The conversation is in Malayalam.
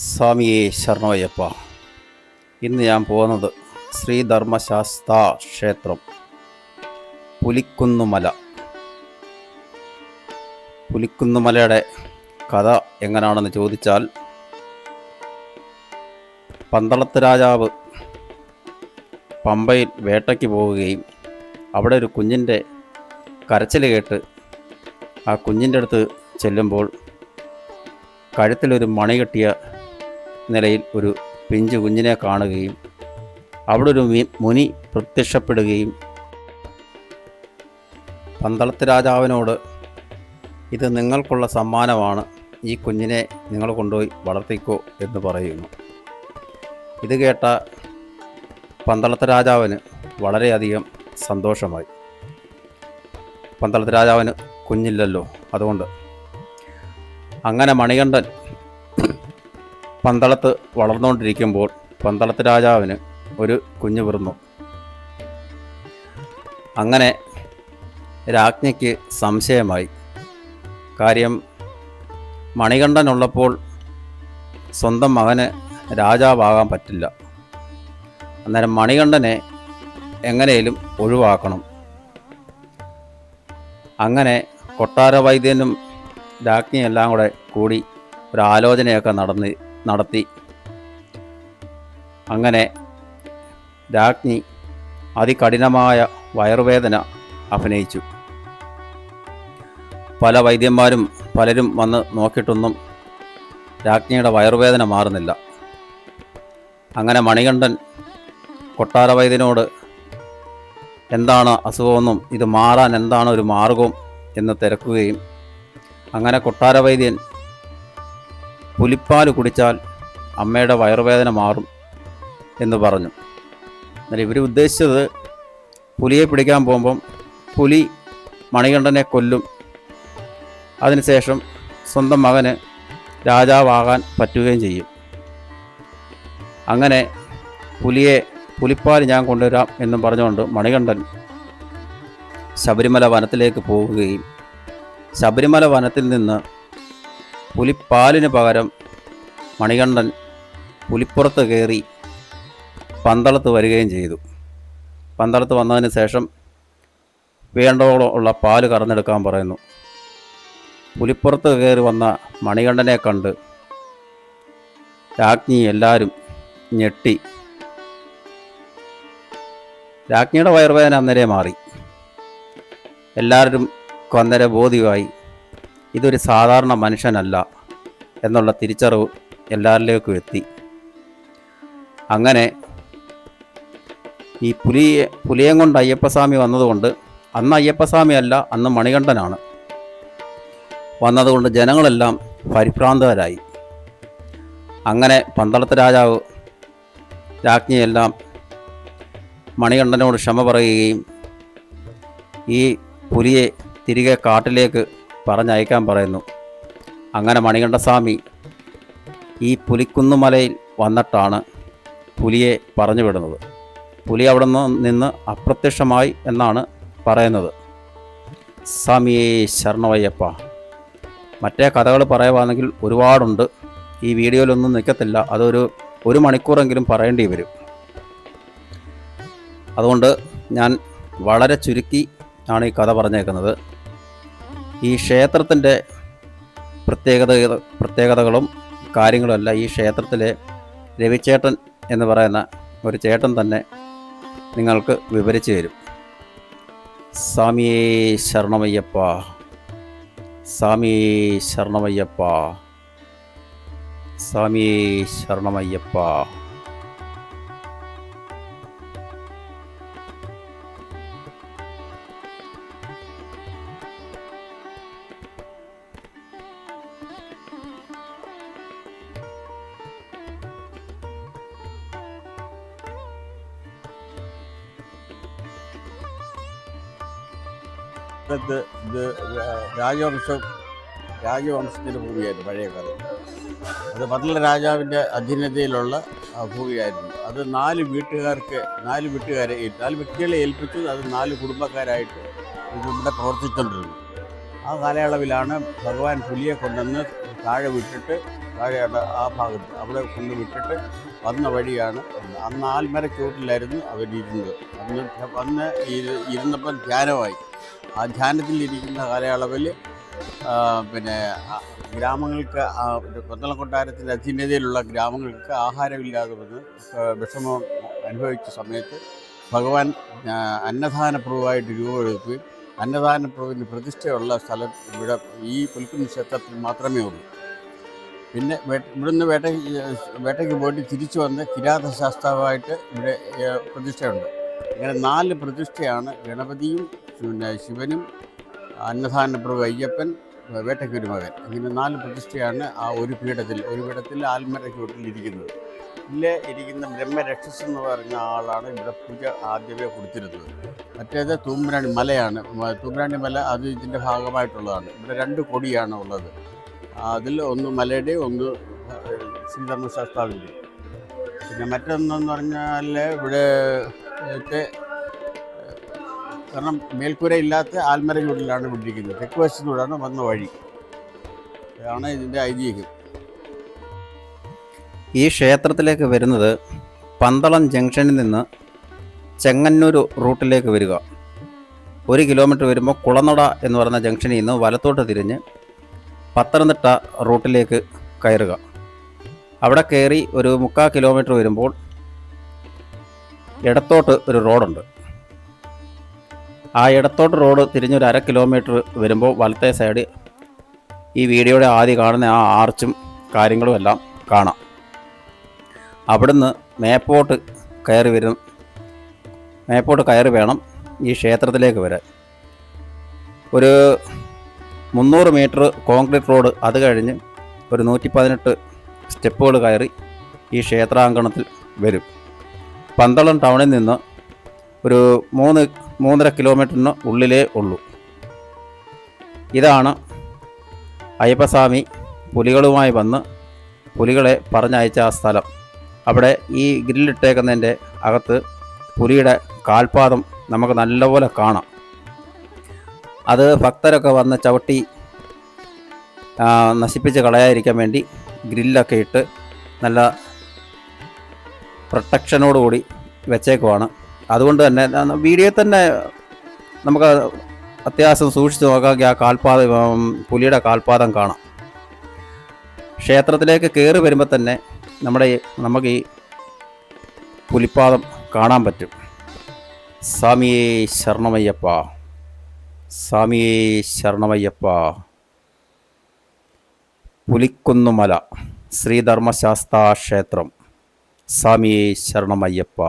സ്വാമിയെ ശരണമയ്യപ്പ. ഇന്ന് ഞാൻ പോകുന്നത് ശ്രീധർമ്മശാസ്താ ക്ഷേത്രം പുലിക്കുന്നുമല. പുലിക്കുന്നുമലയുടെ കഥ എങ്ങനെയാണെന്ന് ചോദിച്ചാൽ, പന്തളത്ത് രാജാവ് പമ്പയിൽ വേട്ടയ്ക്ക് പോവുകയും അവിടെ ഒരു കുഞ്ഞിൻ്റെ കരച്ചിൽ കേട്ട് ആ കുഞ്ഞിൻ്റെ അടുത്ത് ചെല്ലുമ്പോൾ കഴുത്തിലൊരു മണി കെട്ടിയ നിലയിൽ ഒരു പിഞ്ചു കുഞ്ഞിനെ കാണുകയും അവിടെ ഒരു മുനി പ്രത്യക്ഷപ്പെടുകയും പന്തളത്ത് രാജാവിനോട് ഇത് നിങ്ങൾക്കുള്ള സമ്മാനമാണ്, ഈ കുഞ്ഞിനെ നിങ്ങൾ കൊണ്ടുപോയി വളർത്തിക്കോ എന്ന് പറയുന്നു. ഇത് കേട്ട പന്തളത്ത് രാജാവിന് വളരെയധികം സന്തോഷമായി. പന്തളത്ത് രാജാവിന് കുഞ്ഞില്ലല്ലോ, അതുകൊണ്ട് അങ്ങനെ മണികണ്ഠൻ പന്തളത്ത് വളർന്നുകൊണ്ടിരിക്കുമ്പോൾ പന്തളത്ത് രാജാവിന് ഒരു കുഞ്ഞ് പിറന്നു. അങ്ങനെ രാജ്ഞിക്ക് സംശയമായി. കാര്യം, മണികണ്ഠനുള്ളപ്പോൾ സ്വന്തം മകന് രാജാവാകാൻ പറ്റില്ല. അന്നേരം മണികണ്ഠനെ എങ്ങനെയും ഒഴിവാക്കണം. അങ്ങനെ കൊട്ടാര വൈദ്യനും രാജ്ഞിയെല്ലാം കൂടെ കൂടി ഒരു ആലോചനയൊക്കെ നടത്തി. അങ്ങനെ രാജ്ഞി അതികഠിനമായ വയറുവേദന അഭിനയിച്ചു. പല വൈദ്യന്മാരും പലരും വന്ന് നോക്കിയിട്ടൊന്നും രാജ്ഞിയുടെ വയറുവേദന മാറുന്നില്ല. അങ്ങനെ മണികണ്ഠൻ കൊട്ടാര വൈദ്യനോട് എന്താണ് അസുഖമെന്നും ഇത് മാറാൻ എന്താണ് ഒരു മാർഗം എന്ന് തിരക്കുകയും, അങ്ങനെ കൊട്ടാര വൈദ്യൻ പുലിപ്പാൽ കുടിച്ചാൽ അമ്മയുടെ വയറുവേദന മാറും എന്ന് പറഞ്ഞു. എന്നാൽ ഇവർ ഉദ്ദേശിച്ചത്, പുലിയെ പിടിക്കാൻ പോകുമ്പം പുലി മണികണ്ഠനെ കൊല്ലും, അതിനുശേഷം സ്വന്തം മകന് രാജാവാകാൻ പറ്റുകയും ചെയ്യും. അങ്ങനെ പുലിപ്പാൽ ഞാൻ കൊണ്ടുവരാം എന്നും പറഞ്ഞുകൊണ്ട് മണികണ്ഠൻ ശബരിമല വനത്തിലേക്ക് പോവുകയും ശബരിമല വനത്തിൽ നിന്ന് പുലിപ്പാലിന് പകരം മണികണ്ഠൻ പുലിപ്പുറത്ത് കയറി പന്തളത്ത് വരികയും ചെയ്തു. പന്തളത്ത് വന്നതിന് ശേഷം വേണ്ടോളം ഉള്ള പാല് കറന്നെടുക്കാൻ പറയുന്നു. പുലിപ്പുറത്ത് കയറി വന്ന മണികണ്ഠനെ കണ്ട് രാജ്ഞി എല്ലാവരും ഞെട്ടി. രാജ്ഞിയുടെ വയറുവേദന അന്നേരം മാറി. എല്ലാവരും അന്നേരം ബോധ്യമായി ഇതൊരു സാധാരണ മനുഷ്യനല്ല എന്നുള്ള തിരിച്ചറിവ് എല്ലാവരിലേക്കും എത്തി. അങ്ങനെ ഈ പുലിയം കൊണ്ട് അയ്യപ്പസ്വാമി വന്നതുകൊണ്ട്, അന്ന് അയ്യപ്പസ്വാമി അല്ല, അന്ന് മണികണ്ഠനാണ് വന്നതുകൊണ്ട് ജനങ്ങളെല്ലാം പരിഭ്രാന്തരായി. അങ്ങനെ പന്തളത്ത് രാജാവ് രാജ്ഞിയെല്ലാം മണികണ്ഠനോട് ക്ഷമ പറയുകയും ഈ പുലിയെ തിരികെ കാട്ടിലേക്ക് പറഞ്ഞയക്കാൻ പറയുന്നു. അങ്ങനെ മണികണ്ഠസ്വാമി ഈ പുലിക്കുന്നുമലയിൽ വന്നിട്ടാണ് പുലിയെ പറഞ്ഞു വിടുന്നത്. പുലി അവിടെ നിന്ന് അപ്രത്യക്ഷമായി എന്നാണ് പറയുന്നത്. സ്വാമിയെ ശരണമയ്യപ്പ. മറ്റേ കഥകൾ പറയുവാണെങ്കിൽ ഒരുപാടുണ്ട്, ഈ വീഡിയോയിലൊന്നും നിൽക്കത്തില്ല. ഒരു മണിക്കൂറെങ്കിലും പറയേണ്ടി വരും. അതുകൊണ്ട് ഞാൻ വളരെ ചുരുക്കി ആണ് ഈ കഥ പറഞ്ഞേക്കുന്നത്. ഈ ക്ഷേത്രത്തിൻ്റെ പ്രത്യേകതകളും കാര്യങ്ങളുമല്ല ഈ ക്ഷേത്രത്തിലെ രവിചേട്ടൻ എന്ന് പറയുന്ന ഒരു ചേട്ടൻ തന്നെ നിങ്ങൾക്ക് വിവരിച്ചു തരും. സ്വാമിയേ ശരണമയ്യപ്പ, സ്വാമിയേ ശരണമയ്യപ്പ, സ്വാമിയേ ശരണമയ്യപ്പ. ഇത് രാജവംശത്തിൻ്റെ ഭൂമിയായിരുന്നു പഴയ കാലം. അത് പന്തള രാജാവിൻ്റെ അധീനതയിലുള്ള ഭൂമിയായിരുന്നു. അത് നാല് വ്യക്തികളെ ഏൽപ്പിച്ചു. അത് 4 കുടുംബക്കാരായിട്ട് ഇവിടെ പ്രവർത്തിച്ചുകൊണ്ടിരുന്നു. ആ കാലയളവിലാണ് ഭഗവാൻ പുലിയെ കൊണ്ടുവന്ന് താഴെ വിട്ടിട്ട് താഴെയാണ് ആ ഭാഗത്ത് അവിടെ കൊണ്ട് വിട്ടിട്ട് വന്ന വഴിയാണ് അന്ന് ആൽമര ചുവട്ടിലായിരുന്നു അവരിരുന്നത്. അന്ന് ഇരുന്നപ്പം ധ്യാനമായി. ആ ധ്യാനത്തിലിരിക്കുന്ന കാലയളവിൽ പിന്നെ ഗ്രാമങ്ങൾക്ക് പന്തളം കൊട്ടാരത്തിൻ്റെ അധീനതയിലുള്ള ഗ്രാമങ്ങൾക്ക് ആഹാരമില്ലാതെ വന്ന് വിഷമം അനുഭവിച്ച സമയത്ത് ഭഗവാൻ അന്നദാനപ്രഭുവായിട്ട് രൂപമെടുക്കുകയും അന്നദാനപ്രഭുവിന് പ്രതിഷ്ഠയുള്ള സ്ഥലം ഇവിടെ ഈ പുലിക്കുന്ന് ക്ഷേത്രത്തിൽ മാത്രമേ ഉള്ളൂ. പിന്നെ ഇവിടുന്ന് വേട്ടയ്ക്ക് പോയിട്ട് തിരിച്ചു വന്ന് കിരാത ശാസ്താവായിട്ട് ഇവിടെ പ്രതിഷ്ഠയുണ്ട്. ഇങ്ങനെ 4 പ്രതിഷ്ഠയാണ് ഗണപതിയും പിന്നെ ശിവനും അന്നദാനപ്രഭു അയ്യപ്പൻ വേട്ടയ്ക്കൊരു മകൻ. ഇങ്ങനെ 4 പ്രതിഷ്ഠയാണ് ആ ഒരു പീഠത്തിൽ ആൽമര ചുവട്ടിലിരിക്കുന്നത്. ഇതിൽ ഇരിക്കുന്ന ബ്രഹ്മരക്ഷസ് എന്ന് പറഞ്ഞ ആളാണ് ഇവിടെ പൂജ ആദ്യമേ കൊടുത്തിരുന്നത്. മറ്റേത് തൂമ്പുരാണി മലയാണ്. തൂമ്പുരാണി മല അത് ഇതിൻ്റെ ഭാഗമായിട്ടുള്ളതാണ്. ഇവിടെ 2 കൊടിയാണ് ഉള്ളത്. അതിൽ ഒന്ന് മലയുടെയും ഒന്ന് ശ്രീധർമ്മശാസ്താവിൻ്റെയും. പിന്നെ മറ്റൊന്നെന്ന് പറഞ്ഞാൽ ഇവിടെ കാരണം മേൽക്കൂര ഇല്ലാത്ത ആൽമര ചുവട്ടിലാണ് വിട്ടിരിക്കുന്നത്. തെക്ക് വശത്തൂടാണ് വന്ന വഴി. അതാണ് ഇതിൻ്റെ ഐതിഹ്യം. ഈ ക്ഷേത്രത്തിലേക്ക് വരുന്നത് പന്തളം ജംഗ്ഷനിൽ നിന്ന് ചെങ്ങന്നൂർ റൂട്ടിലേക്ക് വരിക. 1 കിലോമീറ്റർ വരുമ്പോൾ കുളനട എന്ന് പറയുന്ന ജംഗ്ഷനിൽ നിന്ന് വലത്തോട്ട് തിരിഞ്ഞ് പത്തനംതിട്ട റൂട്ടിലേക്ക് കയറുക. അവിടെ കയറി ഒരു 3/4 കിലോമീറ്റർ വരുമ്പോൾ ഇടത്തോട്ട് ഒരു റോഡുണ്ട്. ആ ഇടത്തോട്ട് റോഡ് തിരിഞ്ഞൊരു 1/2 കിലോമീറ്റർ വരുമ്പോൾ വലത്തെ സൈഡ് ഈ വീഡിയോയുടെ ആദ്യം കാണുന്ന ആ ആർച്ചും കാര്യങ്ങളും എല്ലാം കാണാം. അവിടുന്ന് മേപ്പോട്ട് കയറി വേണം ഈ ക്ഷേത്രത്തിലേക്ക് വരാൻ. ഒരു 300 മീറ്റർ കോൺക്രീറ്റ് റോഡ്, അത് കഴിഞ്ഞ് ഒരു 118 സ്റ്റെപ്പുകൾ കയറി ഈ ക്ഷേത്രാങ്കണത്തിൽ വരും. പന്തളം ടൗണിൽ നിന്ന് ഒരു 3-3.5 കിലോമീറ്ററിന് ഉള്ളിലേ ഉള്ളൂ. ഇതാണ് അയ്യപ്പസ്വാമി പുലികളുമായി വന്ന് പുലികളെ പറഞ്ഞയച്ച ആ സ്ഥലം. അവിടെ ഈ ഗ്രില്ലിട്ടേക്കുന്നതിൻ്റെ അകത്ത് പുലിയുടെ കാൽപാദം നമുക്ക് നല്ലപോലെ കാണാം. അത് ഭക്തരൊക്കെ വന്ന് ചവിട്ടി നശിപ്പിച്ച് കളയാതിരിക്കാൻ വേണ്ടി ഗ്രില്ലൊക്കെ ഇട്ട് നല്ല പ്രൊട്ടക്ഷനോടുകൂടി വെച്ചേക്കുവാണ്. അതുകൊണ്ട് തന്നെ വീഡിയോയിൽ തന്നെ നമുക്ക് അത്യാവശ്യം സൂക്ഷിച്ച് നോക്കാമെങ്കിൽ ആ പുലിയുടെ കാൽപാദം കാണാം. ക്ഷേത്രത്തിലേക്ക് കയറി വരുമ്പോൾ തന്നെ നമുക്ക് ഈ പുലിപ്പാദം കാണാൻ പറ്റും. സ്വാമിയേ ശരണമയ്യപ്പ, സ്വാമിയേ ശരണമയ്യപ്പ. പുലിക്കുന്നുമല ശ്രീധർമ്മശാസ്താ ക്ഷേത്രം. സ്വാമിയേ ശരണമയ്യപ്പ.